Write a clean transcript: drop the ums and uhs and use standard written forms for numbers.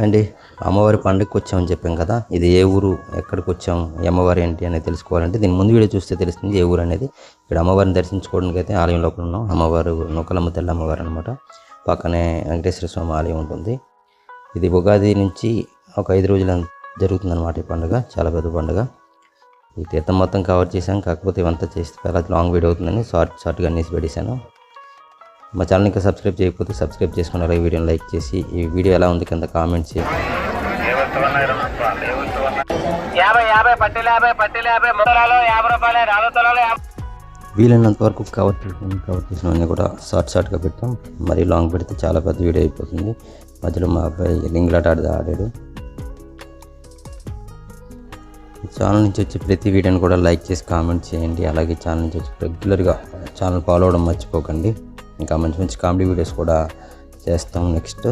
అండి అమ్మవారి పండుగకి వచ్చామని చెప్పాం కదా, ఇది ఏ ఊరు, ఎక్కడికి వచ్చాం, అమ్మవారి ఏంటి అనేది తెలుసుకోవాలంటే దీని ముందు వీడియో చూస్తే తెలుస్తుంది ఏ ఊరు అనేది. ఇక్కడ అమ్మవారిని దర్శించుకోవడానికి అయితే ఆలయం లోపల ఉన్నాం. అమ్మవారు నూకలమ్మ తల్లి అమ్మవారు అనమాట. పక్కనే వెంకటేశ్వర స్వామి ఆలయం ఉంటుంది. ఇది ఉగాది నుంచి ఒక 5 రోజులు జరుగుతుందన్నమాట ఈ పండుగ. చాలా పెద్ద పండుగ. ఈ తీర్థం మొత్తం కవర్ చేశాం, కాకపోతే ఇవంతా చేస్తే చాలా లాంగ్ వీడియో అవుతుందని షార్ట్గా అన్నేసి పెట్టేశాను. మా ఛానల్ ఇంకా సబ్స్క్రైబ్ చేయకపోతే సబ్స్క్రైబ్ చేసుకుని అలాగే వీడియోని లైక్ చేసి ఈ వీడియో ఎలా ఉంది కింద కామెంట్ చేయండి. వీలైనంత వరకు కవర్ చేసినవన్నీ కూడా షార్ట్గా పెట్టాం. మరీ లాంగ్ పెడితే చాలా పెద్ద వీడియో అయిపోతుంది. మధ్యలో మా అబ్బాయి లింగ్లాట ఆడాడు. ఛానల్ నుంచి వచ్చి ప్రతి వీడియోని కూడా లైక్ చేసి కామెంట్ చేయండి. అలాగే ఛానల్ నుంచి వచ్చి రెగ్యులర్గా ఛానల్ ఫాలో అవ్వడం మర్చిపోకండి. ఇంకా మంచి మంచి కామెడీ వీడియోస్ కూడా చేస్తాం నెక్స్ట్.